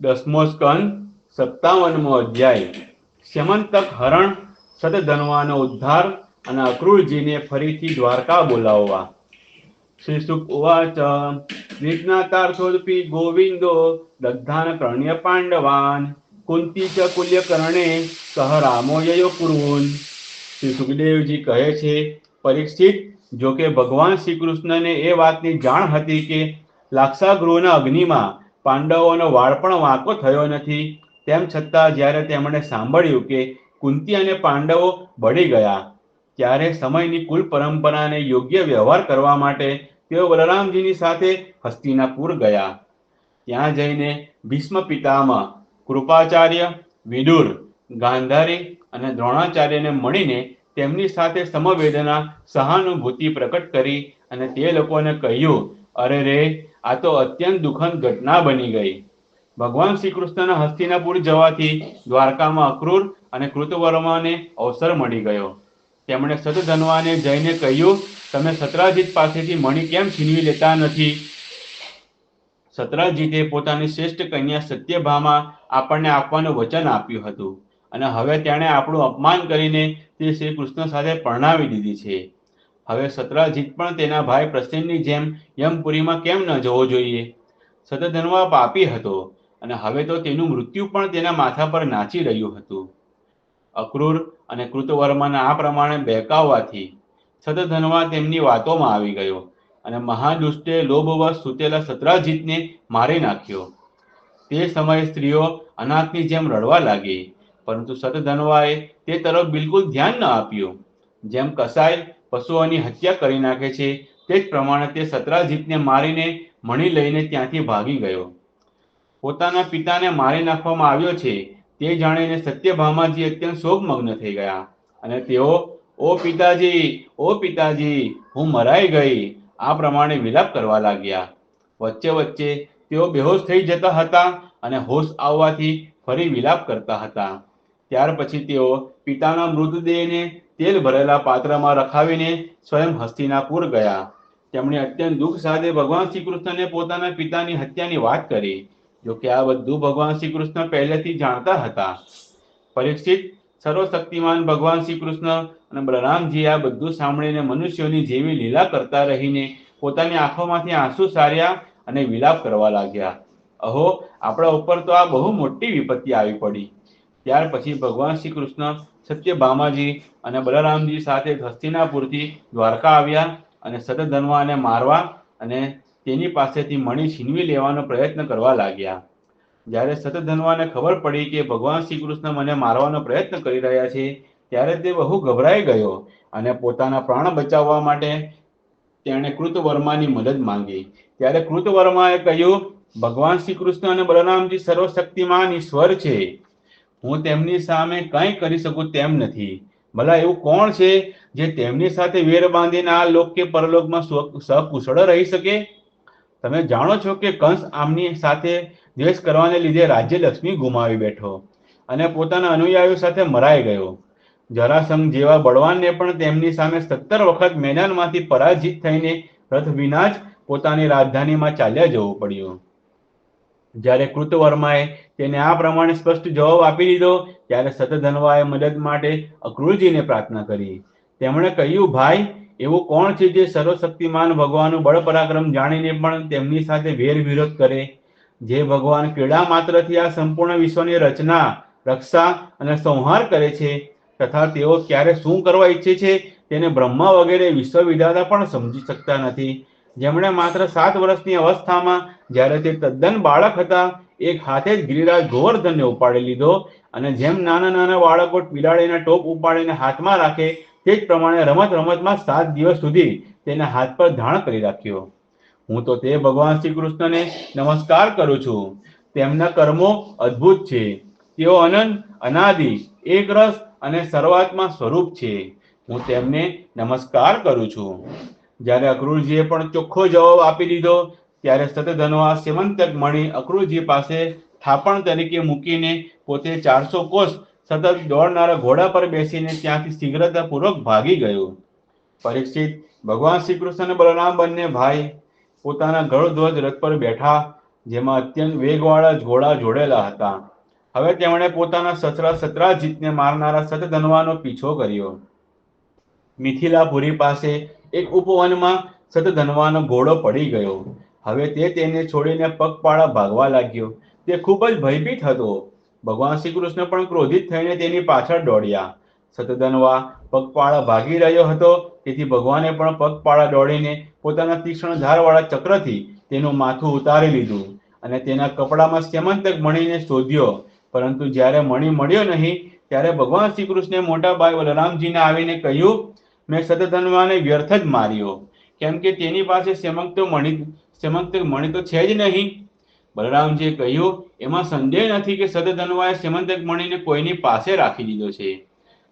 10મો સ્કંદ 57મો અધ્યાય. સ્યમંતક હરણ, સતધન્વાનો ઉદ્ધાર અને અક્રૂરજીને ફરીથી દ્વારકા બોલાવવા. શ્રી સુક ઉવાચ વિજ્ઞાતાર્થોપી ગોવિંદો દગ્ધાન કર્ણ્ય પાંડવાન કુંતી ચ કુલ્યકર્ણે સહ રામો યયો કુર્વન. શ્રી સુખદેવજી કહે છે, પરીક્ષિત, જો કે ભગવાન શ્રી કૃષ્ણને એ વાતની જાણ હતી કે લાક્ષાગૃહના અગ્નિમાં પાંડવોનો વાળ પણ વાંકો થયો નથી, તેમ છતાં જ્યારે તેમણે સાંભળ્યું કે કુંતી અને પાંડવો બળી ગયા, ત્યારે સમયની કુલ પરંપરાને યોગ્ય વ્યવહાર કરવા માટે તેઓ બલરામજીની સાથે હસ્તિનાપુર ગયા. ત્યાં જઈને ભીષ્મ પિતામહ, કૃપાચાર્ય, વિદુર, ગાંધારી અને દ્રોણાચાર્યને મળીને તેમની સાથે સમવેદના સહાનુભૂતિ પ્રકટ કરી અને તે લોકોને કહ્યું, અરે રે, આ તો અત્યંત દુઃખદ ઘટના બની ગઈ. ભગવાન શ્રી કૃષ્ણના હસ્તિનાપુર જવાથી દ્વારકામાં અક્રૂર અને કૃતવર્માને અવસર મળી ગયો. તેમણે સતધન્વાને જઈને કહ્યું, તમે સત્રાજીત પાસેથી મણિ કેમ છીનવી લેતા નથી? સત્રાજીતે પોતાની શ્રેષ્ઠ કન્યા સત્યભામા આપણને આપવાનું વચન આપ્યું હતું, અને હવે તેણે આપણું અપમાન કરીને તે શ્રી કૃષ્ણ સાથે પરણાવી દીધી છે. હવે સત્રાજીત પણ તેના ભાઈ પ્રસેનની જેમ યમપુરીમાં કેમ ન જવો જોઈએ? સતધન્વા પાપી હતો, અને હવે તો તેનું મૃત્યુ પણ તેના માથા પર નાચી રહ્યું હતું. અક્રૂર અને કૃતવર્માના આ પ્રમાણે બહેકાવવાથી સતધન્વા તેમની વાતોમાં આવી ગયો અને મહાદુષ્ટે લોભવશ સૂતેલા સત્રાજીતને મારી નાખ્યો. તે સમયે સ્ત્રીઓ અનાથની જેમ રડવા લાગી, પરંતુ સતધન્વાએ તે તરફ બિલકુલ ધ્યાન ન આપ્યું. જેમ કસાઈ પશુઓની હત્યા કરી નાખે છે, તે જ પ્રમાણે તે સત્રાજીતને મારીને મણિ લઈને ત્યાંથી ભાગી ગયો. પોતાના પિતાને મારી નાખવામાં આવ્યો છે તે જાણીને સત્યભામાજી અત્યંત શોકમગ્ન થઈ ગયા, અને તેઓ ઓ પિતાજી, ઓ પિતાજી, હું મરાઈ ગઈ, આ પ્રમાણે વિલાપ કરવા લાગ્યા. વચ્ચે વચ્ચે તેઓ બેહોશ થઈ જતા હતા અને હોશ આવવાથી ફરી વિલાપ કરતા હતા. ત્યાર પછી તેઓ પિતાના મૃતદેહને તેલ ભરેલા પાત્રમાં રખાવીને સ્વયં હસ્તિનાપુર ગયા. તેમણે અત્યંત દુઃખ સાથે ભગવાન શ્રી કૃષ્ણને પોતાના પિતાની હત્યાની વાત કરી. જો કે આ બધું ભગવાન શ્રી કૃષ્ણ પહેલેથી જાણતા હતા. પરીક્ષિત, સર્વશક્તિમાન ભગવાન શ્રી કૃષ્ણ અને બલરામજી આ બધું સાંભળીને મનુષ્યોની જેવી લીલા કરતા રહીને પોતાની આંખોમાંથી આંસુ સાર્યા અને વિલાપ કરવા લાગ્યા. અહો, આપણા ઉપર તો આ બહુ મોટી વિપત્તિ આવી પડી. ત્યાર પછી ભગવાન શ્રી કૃષ્ણ સત્યભામાજી અને બલરામજી સાથે હસ્તિનાપુરથી દ્વારકા આવ્યા અને સતધન્વાને મારવા અને તેની પાસેથી મણિ છીનવી લેવાનો પ્રયત્ન કરવા લાગ્યા. જ્યારે સતધન્વાને ખબર પડી કે ભગવાન શ્રી કૃષ્ણ મને મારવાનો પ્રયત્ન કરી રહ્યા છે, ત્યારે તે બહુ ગભરાઈ ગયો અને પોતાના પ્રાણ બચાવવા માટે તેણે કૃતવર્માની મદદ માંગી. ત્યારે કૃતવર્માએ કહ્યું, ભગવાન શ્રી કૃષ્ણ અને બલરામજી સર્વશક્તિમાન ઈશ્વર છે. હું તેમની સામે કંઈ કરી શકું તેમ નથી. ભલા એવું કોણ છે જે તેમની સાથે વેર બાંધીને આ લોક કે પરલોકમાં સકુશળ રહી શકે? તમે જાણો છો કે કંસ આમની સાથે દ્વેષ કરવાને લીધે રાજ્યલક્ષ્મી ગુમાવી બેઠો અને પોતાના અનુયાયીઓ સાથે મરાઈ ગયો. જરાસંઘ જેવા બળવાનને પણ તેમની સામે 17 વખત મેદાનમાંથી પરાજિત થઈને રથ વિના જ પોતાની રાજધાનીમાં ચાલ્યા જવું પડ્યું. જ્યારે કૃતવર્માએ તેને આ પ્રમાણે સ્પષ્ટ જવાબ આપી દીધો, ત્યારે સતધન્વાએ મદદ માટે અક્રૂરજીને પ્રાર્થના કરી. તેમણે કહ્યું, ભાઈ, એવું કોણ છે જે સર્વશક્તિમાન ભગવાનનું બળ પરાક્રમ જાણીને પણ તેમની સાથે વેર વિરોધ કરે? જે ભગવાન ક્રીડા માત્રથી આ સંપૂર્ણ વિશ્વની રચના, રક્ષા અને સંહાર કરે છે, તથા તેઓ ક્યારે શું કરવા ઈચ્છે છે તેને બ્રહ્મા વગેરે વિશ્વવિધાતા પણ સમજી શકતા નથી. જેમણે માત્ર 7 વર્ષની અવસ્થામાં જ્યારે તે તદ્દન બાળક હતા, એક હાથે જ ગિરિરાજ ગોવર્ધનને ઉપાડી લીધો, અને જેમ નાના નાના બાળકો બિલાડીના ટોપ ઉપાડીને હાથમાં રાખે તે જ પ્રમાણે રમત રમતમાં 7 દિવસ સુધી તેના હાથ પર ધારણ કરી રાખ્યો. હું તો તે ભગવાન શ્રી કૃષ્ણને નમસ્કાર કરું છું. તેમના કર્મો અદ્ભુત છે. તેઓ અનંત, અનાદિ, એકરસ અને સર્વાત્મા સ્વરૂપ છે. હું તેમને નમસ્કાર કરું છું. જ્યારે અક્રૂરજીએ પણ ચોખ્ખો જવાબ આપી દીધો, ત્યારે સતધન્વા સ્યમંતક મણિ અક્રૂરજી પાસે થાપણ તરીકે મૂકીને પોતે 400 કોસ સતત દોડનારા ઘોડા પર બેસીને ત્યાંથી શીઘ્રતાપૂર્વક ભાગી ગયો. પરીક્ષિત, ભગવાન શ્રી કૃષ્ણ અને બલરામ બંને ભાઈ પોતાના ગરુડધ્વજ રથ પર બેઠા જેમાં અત્યંત વેગવાળા ઘોડા જોડેલા હતા. હવે તેમણે પોતાના સસરા સત્રાજીતને મારનારા સતધનવાનો પીછો કર્યો. મિથિલાપુરી પાસે એક ઉપવનમાં સતધનવાનો ઘોડો પડી ગયો. હવે તે તેને છોડીને પગપાળા ભાગવા લાગ્યો. તે ખૂબ જ ભયભીત હતો. ભગવાન શ્રી કૃષ્ણ પણ ક્રોધિત થઈને તેની પાછળ દોડ્યા. સતધનવા પગપાળા ભાગી રહ્યો હતો, તેથી ભગવાને પણ પગપાળા દોડીને પોતાના તીક્ષ્ણ ધારવાળા ચક્રથી તેનું માથું ઉતારી લીધું અને તેના કપડામાં સ્યમંતક મણીને શોધ્યો. પરંતુ જ્યારે મણી મળ્યો નહીં, ત્યારે ભગવાન શ્રી કૃષ્ણે મોટા ભાઈ બલરામજીને આવીને કહ્યું, મેં સતધનવાને વ્યર્થ જ માર્યો, કેમ કે તેની પાસે સ્યમંતક મણી તો છે જ નહીં. બલરામજીએ કહ્યું, એમાં સંદેહ નથી કે સતધનવાએ સ્યમંતક મણીને કોઈની પાસે રાખી દીધો છે.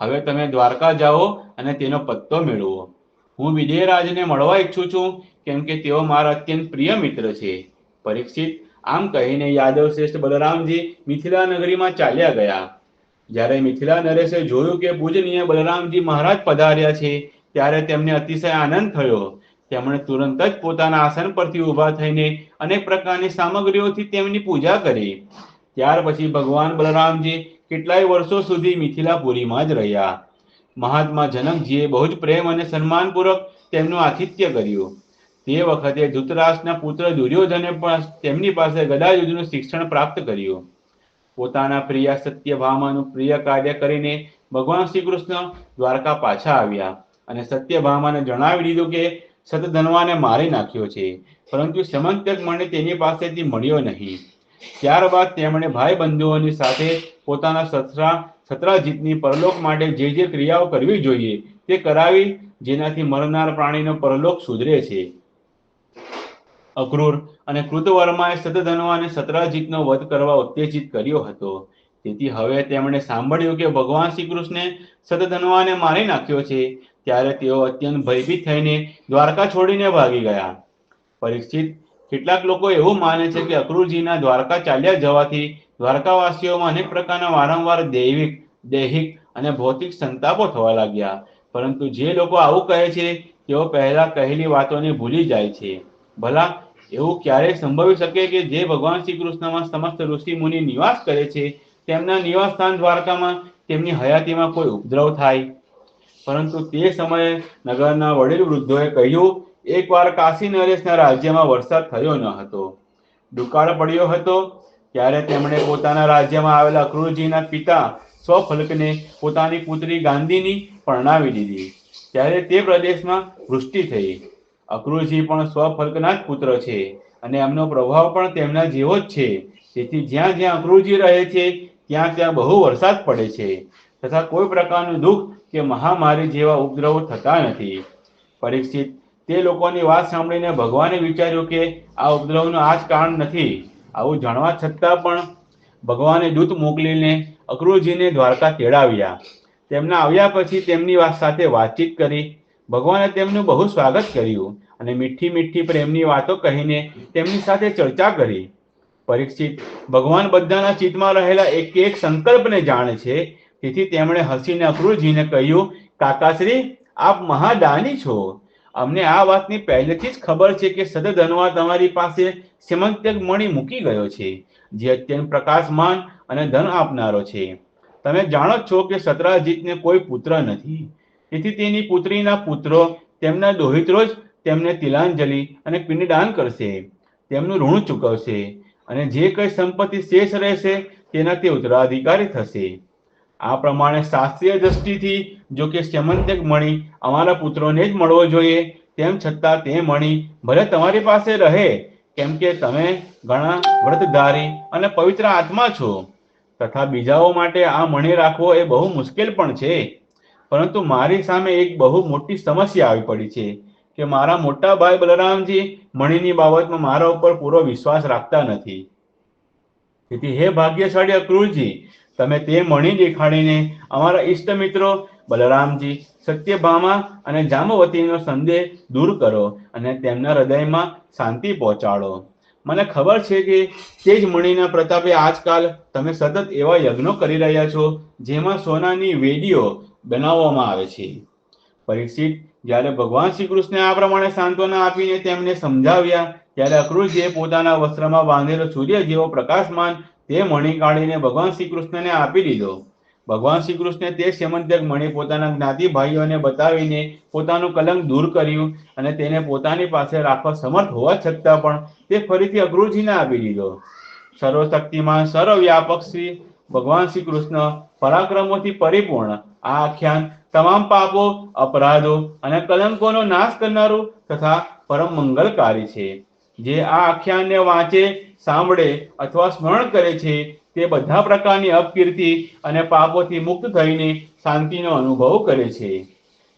હવે તમે દ્વારકા જાઓ અને તેનો પત્તો મેળવો. હું વિદેહરાજને મળવા ઈચ્છું છું, કેમ કે તેઓ મારા અત્યંત પ્રિય મિત્ર છે. પરીક્ષિત આમ કહીને યાદવ શ્રેષ્ઠ બલરામજી મિથિલા નગરીમાં ચાલ્યા ગયા. જ્યારે મિથિલા નરેશે જોયું કે પૂજનીય બલરામજી મહારાજ પધાર્યા છે, ત્યારે તેમને અતિશય આનંદ થયો. તેમણે તુરંત જ પોતાના આસન પરથી ઊભા થઈને અનેક પ્રકારની સામગ્રીઓથી તેમની પૂજા કરી. ત્યાર પછી ભગવાન બલરામજી કેટલાય વર્ષો સુધી મિથિલાપુરીમાં જ રહ્યા. મહાત્મા જનકજીએ બહુ જ પ્રેમ અને સન્માનપૂર્વક તેમનું આતિથ્ય કર્યું. તે વખતે ધૃતરાષ્ટ્રના પુત્ર દુર્યોધને પણ તેમની પાસે ગદાયુદ્ધનું શિક્ષણ પ્રાપ્ત કર્યું. પોતાના પ્રિય સત્યભામાનું પ્રિય કાર્ય કરીને ભગવાન શ્રી કૃષ્ણ દ્વારકા પાછા આવ્યા અને સત્યભામાને જણાવી દીધું કે સતધનવાને મારી નાખ્યો છે, પરંતુ સ્યમંતક મણી તેની પાસેથી મળ્યો નહીં. ત્યારબાદ તેમણે ભાઈ બંધુઓની સાથે પોતાના સત્રાજીતની પરલોક માટે જે જે ક્રિયાઓ કરવી જોઈએ તે કરાવી, જેનાથી મરનાર પ્રાણીનો પરલોક સુધરે છે. અક્રૂર અને કૃતવર્માએ સતધનવાને સત્રાજીતનો વધ કરવા ઉત્તેજિત કર્યો હતો. તેથી હવે તેમણે સાંભળ્યું કે ભગવાન શ્રી કૃષ્ણે સતધનવાને મારી નાખ્યો છે, ત્યારે તેઓ અત્યંત ભયભીત થઈને દ્વારકા છોડીને ભાગી ગયા. પરીક્ષિત, કેટલાક લોકો એવું માને છે કે અક્રૂરજીના દ્વારકા ચાલ્યા જવાથી દ્વારકાવાસીઓમાં અનેક પ્રકારના વારંવાર દૈહિક અને ભૌતિક સંતાપો થવા લાગ્યા. પરંતુ જે લોકો આવું કહે છે તેઓ પહેલા કહેલી વાતોને ભૂલી જાય છે. ભલા એવું ક્યારેય સંભવી શકે કે જે ભગવાન શ્રી કૃષ્ણમાં સમસ્ત ઋષિ મુનિ નિવાસ કરે છે, તેમના નિવાસ સ્થાન દ્વારકામાં તેમની હયાતીમાં કોઈ ઉપદ્રવ થાય? પરંતુ તે સમયે નગરના વડીલ વૃદ્ધોએ કહ્યું, એકવાર કાશી નરેશના રાજ્યમાં વરસાદ થયો ન હતો. દુકાળ પડ્યો હતો. ત્યારે તેમણે પોતાના રાજ્યમાં આવેલા અક્રૂરજીના પિતા સ્વફલ્કને પોતાની પુત્રી ગાંધીની પરણાવી દીધી. ત્યારે તે પ્રદેશમાં વૃષ્ટિ થઈ. અક્રૂરજી પણ સ્વફલ્કના જ પુત્ર છે અને એમનો પ્રભાવ પણ તેમના જેવો જ છે. તેથી જ્યાં જ્યાં અક્રૂરજી રહે છે ત્યાં ત્યાં બહુ વરસાદ પડે છે, તથા કોઈ પ્રકારનું દુઃખ કે મહામારી જેવા ઉપદ્રવો થતા નથી. પરીક્ષિત, તે લોકોની વાત સાંભળીને ભગવાને વિચાર્યું કે આ ઉપદ્રવનું આ જ કારણ નથી. આવું જાણવા છતાં પણ ભગવાને દૂત મોકલીને અક્રૂરજીને દ્વારકા તેડાવ્યા. તેમના આવ્યા પછી તેમની સાથે વાતચીત કરી. ભગવાને તેમનું બહુ સ્વાગત કર્યું અને મીઠી મીઠી પ્રેમની વાતો કહીને તેમની સાથે ચર્ચા કરી. પરીક્ષિત, ભગવાન બધાના ચિત્તમાં રહેલા એક એક સંકલ્પને જાણે છે. તેથી તેમણે હસીને અક્રૂરજીને કહ્યું, કાકાશ્રી, આપ મહાદાની છો. અમને આ વાતની પહેલેથી જ ખબર છે કે સતધનવા તમારી પાસે સ્યમંતક મણી મૂકી ગયો છે, જે અત્યંત પ્રકાશમાન અને ધન આપનારો છે. તમે જાણો છો કે સત્રાજીતને કોઈ પુત્ર નથી, તેથી તેની પુત્રીના પુત્રો તેમના દોહિત્રો જ તેમને તિલાંજલિ અને પિંડદાન કરશે, તેમનું ઋણ ચૂકવશે અને જે કંઈ સંપત્તિ શેષ રહેશે તેના તે ઉત્તરાધિકારી થશે. આ પ્રમાણે શાસ્ત્રીય દ્રષ્ટિથી જો કે સ્યમંતક મણી અમારા પુત્રોને જ મળવો જોઈએ, તેમ છતાં તે મણી ભલે તમારી પાસે રહે, કેમ કે તમે ઘણા વ્રતધારી અને પવિત્ર આત્મા છો. તથા બીજાઓ માટે આ મણી રાખવો એ બહુ મુશ્કેલ પણ છે. પરંતુ મારી સામે એક બહુ મોટી સમસ્યા આવી પડી છે કે મારા મોટા ભાઈ બલરામજી મણીની બાબતમાં મારા ઉપર પૂરો વિશ્વાસ રાખતા નથી. તેથી હે ભાગ્યશાળી અક્રૂરજી, તમે તે મણી દેખાડીને અમારા ઈષ્ટ મિત્રો બલરામજી, સત્યભામા અને જાંબવતીનો સંદેહ દૂર કરો અને તેમના હૃદયમાં શાંતિ પહોંચાડો. મને ખબર છે કે તે જ મણીના પ્રતાપે આજકાલ તમે સતત એવા યજ્ઞો કરી રહ્યા છો જેમાં સોનાની વેદીઓ બનાવવામાં આવે છે. પરીક્ષિત, જ્યારે ભગવાન શ્રી કૃષ્ણે આ પ્રમાણે સાંત્વના આપીને તેમને સમજાવ્યા ત્યારે અક્રૂરજીએ પોતાના વસ્ત્રમાં બાંધેલો સૂર્ય જેવો પ્રકાશમાન તે મણી કાઢીને ભગવાન શ્રી કૃષ્ણને આપી દીધો. ભગવાન શ્રી કૃષ્ણે તે સેમંતક મણી પોતાના જ્ઞાતિ ભાઈઓને બતાવીને પોતાનું કલંક દૂર કર્યું અને તેને પોતાની પાસે રાખવા સમર્થ હોવા છતાં પણ તે ફરીથી અક્રૂરજીને આપી દીધો. સર્વશક્તિમાન સર્વવ્યાપક શ્રી ભગવાન શ્રી કૃષ્ણ પરાક્રમોથી પરિપૂર્ણ આ આખ્યાન તમામ પાપો, અપરાધો અને કલંકોનો નાશ કરનારું તથા પરમ મંગલકારી છે. જે આ આખ્યાનને વાંચે, સાંભળે અથવા સ્મરણ કરે છે તે બધા પ્રકારની અપકીર્તિ અને પાપોથી મુક્ત થઈને શાંતિનો અનુભવ કરે છે.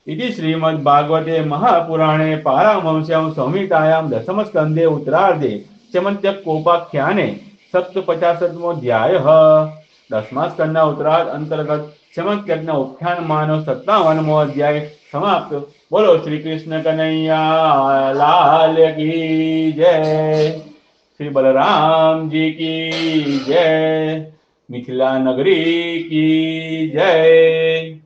इति श्रीमद्भागवते महापुराणे पारमहंस्यां संहितायां दशमस्कन्धे उत्तरार्धे स्यमन्त्यकोपाख्याने 57 दसमा स्कन्धना उत्तरार्ध अंतर्गत स्यमन्त्यकना उपाख्यानमानो 57मो अध्याय समाप्त. बोलो श्री कृष्ण कन्हैया लाल की जय. श्री बलराम जी की जय. मिथिला नगरी की जय.